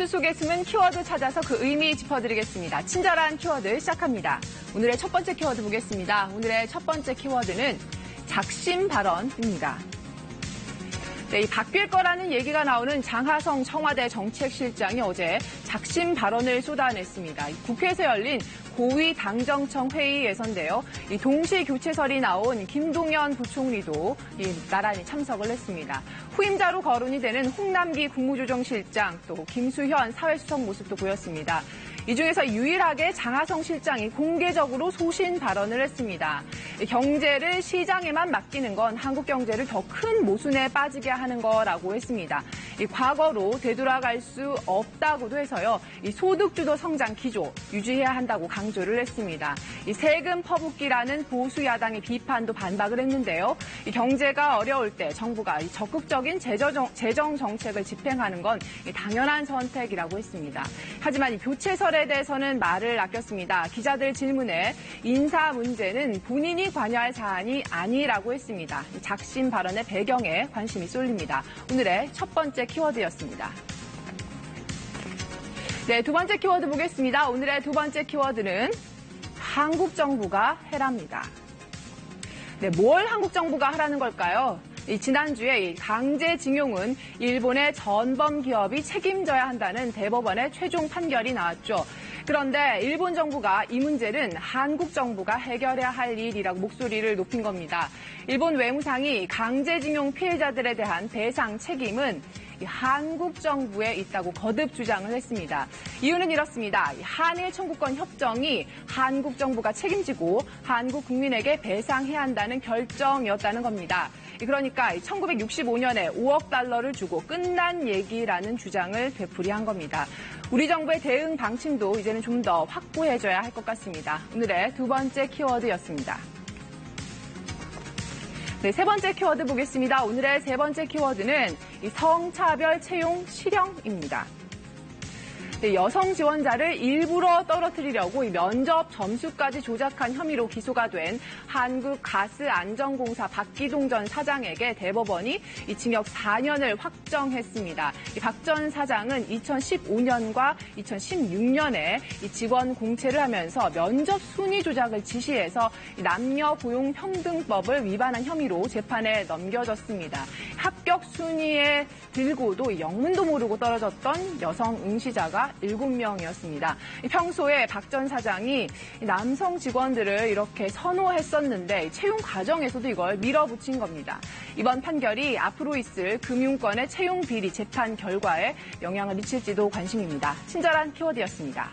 속에 숨은 키워드 찾아서 그 의미 짚어드리겠습니다. 친절한 키워드 시작합니다. 오늘의 첫 번째 키워드 보겠습니다. 오늘의 첫 번째 키워드는 작심 발언입니다. 네, 이 바뀔 거라는 얘기가 나오는 장하성 청와대 정책실장이 어제 작심 발언을 쏟아냈습니다. 국회에서 열린 고위 당정청 회의에서인데요. 이 동시 교체설이 나온 김동연 부총리도 나란히 참석을 했습니다. 후임자로 거론이 되는 홍남기 국무조정실장 또 김수현 사회수석 모습도 보였습니다. 이 중에서 유일하게 장하성 실장이 공개적으로 소신 발언을 했습니다. 경제를 시장에만 맡기는 건 한국 경제를 더 큰 모순에 빠지게 하는 거라고 했습니다. 과거로 되돌아갈 수 없다고도 해서요. 이 소득주도 성장 기조 유지해야 한다고 강조를 했습니다. 이 세금 퍼붓기라는 보수 야당의 비판도 반박을 했는데요. 이 경제가 어려울 때 정부가 적극적인 재정 정책을 집행하는 건 당연한 선택이라고 했습니다. 하지만 이 교체설에 대해서는 말을 아꼈습니다. 기자들 질문에 인사 문제는 본인이 관여할 사안이 아니라고 했습니다. 작심 발언의 배경에 관심이 쏠립니다. 오늘의 첫 번째 키워드였습니다. 네, 두 번째 키워드 보겠습니다. 오늘의 두 번째 키워드는 한국 정부가 해랍니다. 네, 뭘 한국 정부가 하라는 걸까요? 지난주에 강제징용은 일본의 전범 기업이 책임져야 한다는 대법원의 최종 판결이 나왔죠. 그런데 일본 정부가 이 문제는 한국 정부가 해결해야 할 일이라고 목소리를 높인 겁니다. 일본 외무상이 강제징용 피해자들에 대한 배상 책임은 한국 정부에 있다고 거듭 주장을 했습니다. 이유는 이렇습니다. 한일 청구권 협정이 한국 정부가 책임지고 한국 국민에게 배상해야 한다는 결정이었다는 겁니다. 그러니까 1965년에 5억 달러를 주고 끝난 얘기라는 주장을 되풀이한 겁니다. 우리 정부의 대응 방침도 이제는 좀 더 확고해져야 할 것 같습니다. 오늘의 두 번째 키워드였습니다. 네, 세 번째 키워드 보겠습니다. 오늘의 세 번째 키워드는 성차별 채용 실형입니다. 네, 여성 지원자를 일부러 떨어뜨리려고 면접 점수까지 조작한 혐의로 기소가 된 한국가스안전공사 박기동 전 사장에게 대법원이 징역 4년을 확정했습니다. 박 전 사장은 2015년과 2016년에 직원 공채를 하면서 면접 순위 조작을 지시해서 남녀 고용 평등법을 위반한 혐의로 재판에 넘겨졌습니다. 합격 순위에 들고도 영문도 모르고 떨어졌던 여성 응시자가 7명이었습니다. 평소에 박 전 사장이 남성 직원들을 이렇게 선호했었는데 채용 과정에서도 이걸 밀어붙인 겁니다. 이번 판결이 앞으로 있을 금융권의 채용 비리 재판 결과에 영향을 미칠지도 관심입니다. 친절한 키워드였습니다.